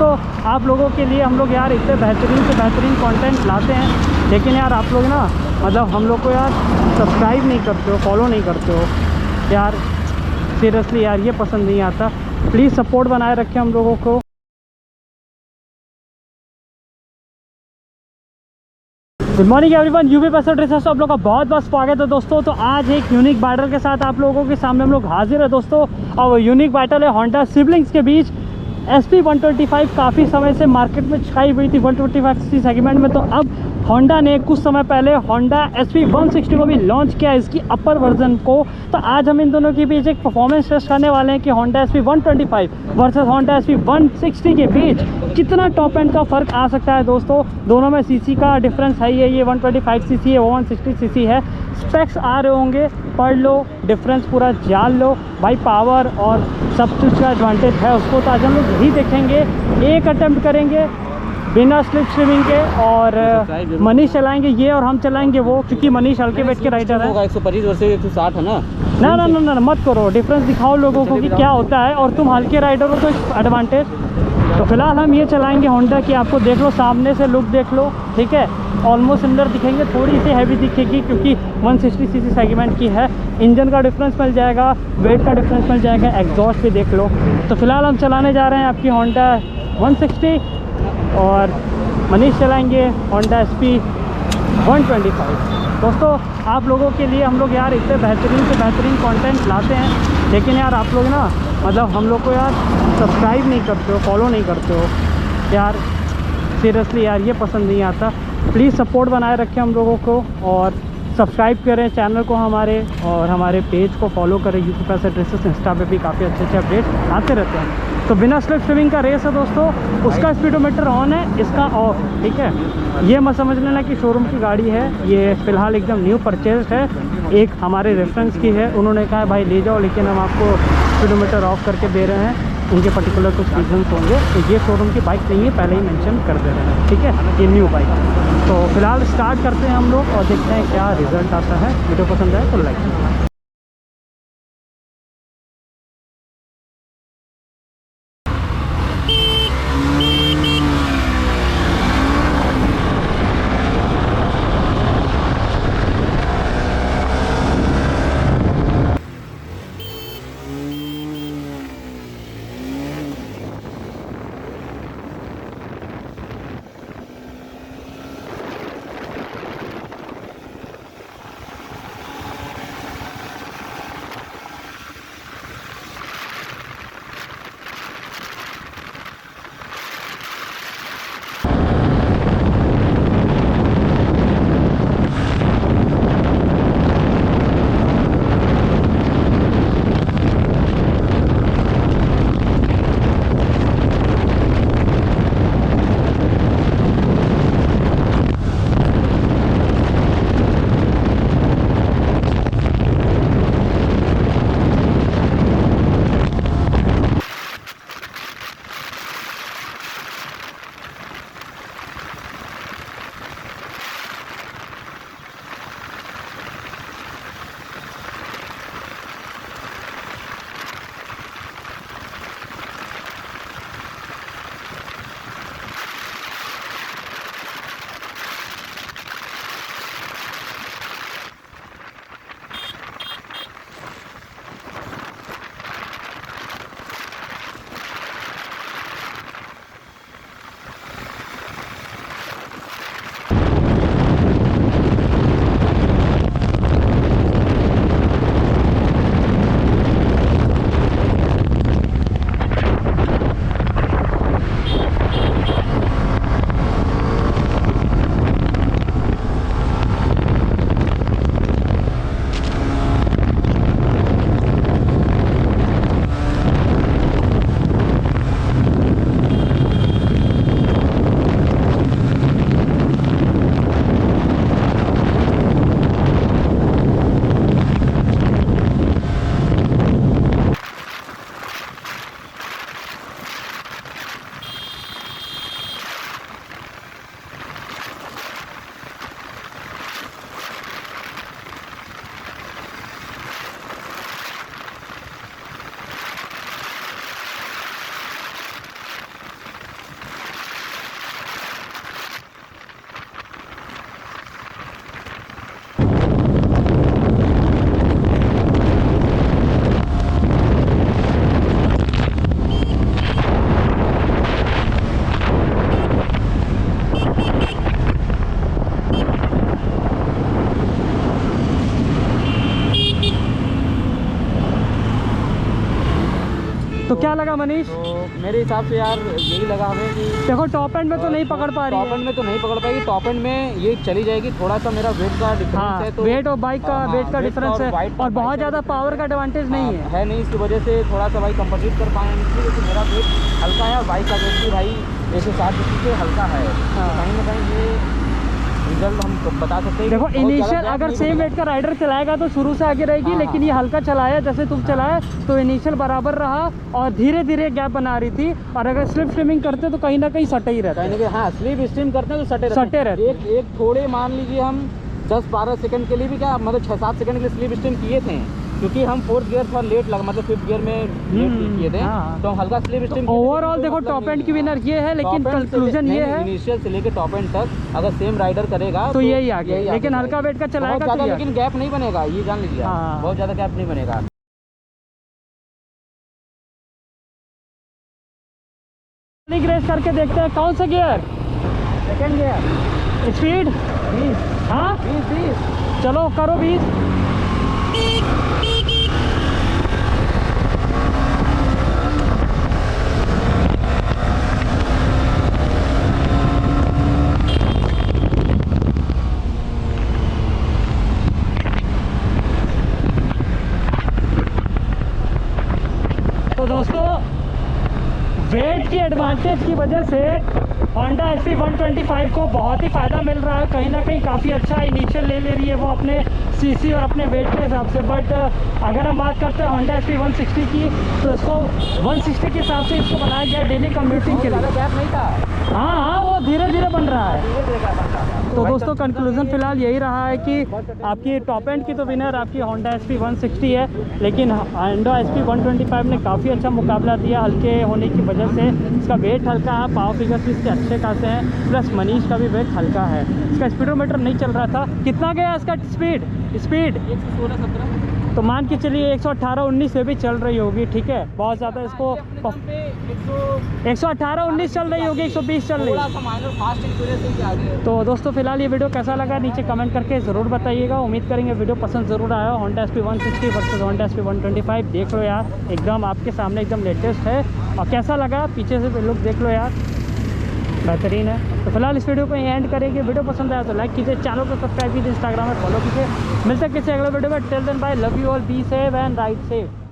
दोस्तों आप लोगों के लिए हम लोग यार इतने बेहतरीन से बेहतरीन कंटेंट लाते हैं, लेकिन यार आप लोग ना मतलब हम लोग को यार सब्सक्राइब नहीं करते हो, फॉलो नहीं करते हो यार। सीरियसली यार ये पसंद नहीं आता। प्लीज़ सपोर्ट बनाए रखें हम लोगों को। गुड मॉर्निंग एवरीवन, यूवी पैसा ड्रेसेस से आप लोगों का बहुत बहुत स्वागत है दोस्तों। तो आज एक यूनिक बैटल के साथ आप लोगों के सामने हम लोग हाजिर है दोस्तों। और वो यूनिक बैटल है होंडा सिबलिंग्स के बीच। SP 125 काफ़ी समय से मार्केट में छाई हुई थी 125cc सेगमेंट में, तो अब होंडा ने कुछ समय पहले होंडा SP 160 को भी लॉन्च किया, इसकी अपर वर्जन को। तो आज हम इन दोनों के बीच एक परफॉर्मेंस टेस्ट करने वाले हैं कि Honda SP 125 versus Honda SP 160 के बीच कितना टॉप एंड का फ़र्क आ सकता है दोस्तों। दोनों में सीसी का डिफरेंस है, ये 125cc है, वो 160cc है। स्पेक्स आ रहे होंगे, पढ़ लो, डिफरेंस पूरा जान लो भाई। पावर और सब कुछ का एडवांटेज है उसको, तो आज हम लोग यही देखेंगे। एक अटेम्प्ट करेंगे बिना स्लिप स्ट्रीमिंग के, और मनीष चलाएंगे ये और हम चलाएंगे वो, क्योंकि मनीष हल्के वेट के राइडर है। 125 वर्सेस 160 है ना। ना ना ना ना मत करो, डिफरेंस दिखाओ लोगों को कि क्या होता है। और तुम हल्के राइडर हो तो एडवांटेज। तो फिलहाल हम ये चलाएंगे होंडा की, आपको देख लो सामने से लुक देख लो, ठीक है। ऑलमोस्ट सिमिलर दिखेंगे, थोड़ी सी हैवी दिखेगी क्योंकि 160cc सेगमेंट की है। इंजन का डिफरेंस मिल जाएगा, वेट का डिफरेंस मिल जाएगा, एग्जॉस्ट भी देख लो। तो फिलहाल हम चलाने जा रहे हैं आपकी होंडा 160 और मनीष चलाएंगे होंडा SP 125। दोस्तों आप लोगों के लिए हम लोग यार इतने बेहतरीन से बेहतरीन कंटेंट लाते हैं, लेकिन यार आप लोग ना मतलब हम लोग को यार सब्सक्राइब नहीं करते हो, फॉलो नहीं करते हो यार। सीरियसली यार ये पसंद नहीं आता। प्लीज़ सपोर्ट बनाए रखें हम लोगों को, और सब्सक्राइब करें चैनल को हमारे, और हमारे पेज को फॉलो करें। यूपी पैसा ड्रेसेस इंस्टा पे भी काफ़ी अच्छे अच्छे अपडेट आते रहते हैं। तो बिना स्लिप स्विमिंग का रेस है दोस्तों, उसका स्पीडोमीटर ऑन है, इसका ऑफ, ठीक है। ये मत समझ लेना कि शोरूम की गाड़ी है, ये फ़िलहाल एकदम न्यू परचेज है। एक हमारे रेफरेंस की है, उन्होंने कहा भाई ले जाओ, लेकिन हम आपको स्पीडोमीटर ऑफ करके दे रहे हैं। उनके पर्टिकुलर कुछ रीजन्स होंगे, तो ये शोरूम की बाइक नहीं है, पहले ही मेंशन कर दे रहे हैं, ठीक है। ये न्यू बाइक। तो फिलहाल स्टार्ट करते हैं हम लोग और देखते हैं क्या रिजल्ट आता है। वीडियो पसंद आए तो लाइक कीजिए। तो क्या लगा मनीष? तो मेरे हिसाब से यार यही लगा हमें कि देखो टॉप एंड में तो नहीं पकड़ पा रही टॉप एंड है। में तो नहीं पकड़ पाएगी, टॉप एंड में ये चली जाएगी। थोड़ा सा मेरा वेट का डिफरेंस हाँ, है, तो वेट और बाइक का हाँ, वेट का डिफरेंस है, बाइक और बहुत ज़्यादा पावर का एडवांटेज नहीं है। नहीं, इसकी वजह से थोड़ा सा भाई कंपटीट कर पाए हैं, क्योंकि मेरा वेट हल्का है और बाइक का वेट भी भाई 160 से हल्का है। हाँ। कहीं ना कहीं ये रिजल्ट हम बता सकते हैं। देखो बहुत ज़्यादा इनिशियल gap अगर नहीं सेम बनेगा। वेट का राइडर चलाएगा तो शुरू से आगे रहेगी, हाँ, लेकिन ये हल्का चलाया जैसे तुम चलाए तो इनिशियल बराबर रहा और धीरे धीरे गैप बना रही थी। और अगर स्लिप स्ट्रीमिंग करते तो कहीं ना कहीं सटे ही रहते। कहीं ना कहीं हाँ, स्लीप स्ट्रीम करते हैं तो सटे रहते हैं। एक थोड़े मान लीजिए हम 10-12 सेकंड के लिए भी क्या मतलब 6-7 सेकंड के लिए स्लीप स्ट्रीम किए थे, क्योंकि हम 4th गियर थोड़ा लेट लगा, मतलब 5th गियर में लेट किए थे। हाँ। तो हम हल्का स्लीप स्ट्रीम ओवरऑल देखो टॉप एंड की विनर ये है, लेकिन कंक्लूजन ये है इनिशियल से लेके टॉप एंड तक अगर सेम राइडर करेगा तो यही आगे, लेकिन हल्का वेट का चलाएगा बहुत तो ज़्यादा, ये लेकिन गैप नहीं बनेगा, ये जान लीजिए आप। हाँ। बहुत ज़्यादा गैप नहीं बनेगा। रेस करके देखते हैं कौन सा गियर, सेकंड गियर स्पीड 20 हाँ 20 चलो करो 20। तो दोस्तों वेट की एडवांटेज की वजह से Honda SP 125 को बहुत ही फ़ायदा मिल रहा है। कहीं ना कहीं काफ़ी अच्छा इनिशियल ले रही है वो अपने सीसी और अपने वेट के हिसाब से। बट अगर हम बात करते हैं Honda SP 160 की, तो इसको 160 के हिसाब से इसको बनाया गया डेली कम्यूटिंग के लिए। ज़्यादा गैप नहीं था। हाँ, वो धीरे धीरे बन रहा है। तो दोस्तों कंक्लूजन फिलहाल यही रहा है कि आपकी टॉप एंड की तो विनर आपकी Honda SP 160 है, लेकिन Honda SP 125 ने काफ़ी अच्छा मुकाबला दिया हल्के होने की वजह से। इसका वेट हल्का है, पावर फिगर्स भी इसके अच्छे खासे हैं, प्लस मनीष का भी वेट हल्का है। इसका स्पीडोमीटर नहीं चल रहा था, कितना गया इसका स्पीड 116-17 तो मान के चलिए 118-19 से भी चल रही होगी। ठीक है, बहुत ज़्यादा इसको 118-19 चल रही होगी, 120 चल रही है। तो दोस्तों फिलहाल ये वीडियो कैसा लगा नीचे कमेंट करके ज़रूर बताइएगा। उम्मीद करेंगे वीडियो पसंद ज़रूर आया। Honda SP 160 versus Honda SP 125 देख लो यार, एकदम आपके सामने एकदम लेटेस्ट है। और कैसा लगा पीछे से लुक देख लो यार, बेहतरीन है। तो फिलहाल इस वीडियो को एंड करेंगे। वीडियो पसंद आया तो लाइक कीजिए, चैनल को सब्सक्राइब कीजिए, इंस्टाग्राम में फॉलो कीजिए। मिलते हैं किसी अगले वीडियो में। Till then bye, love you all, be safe and ride safe.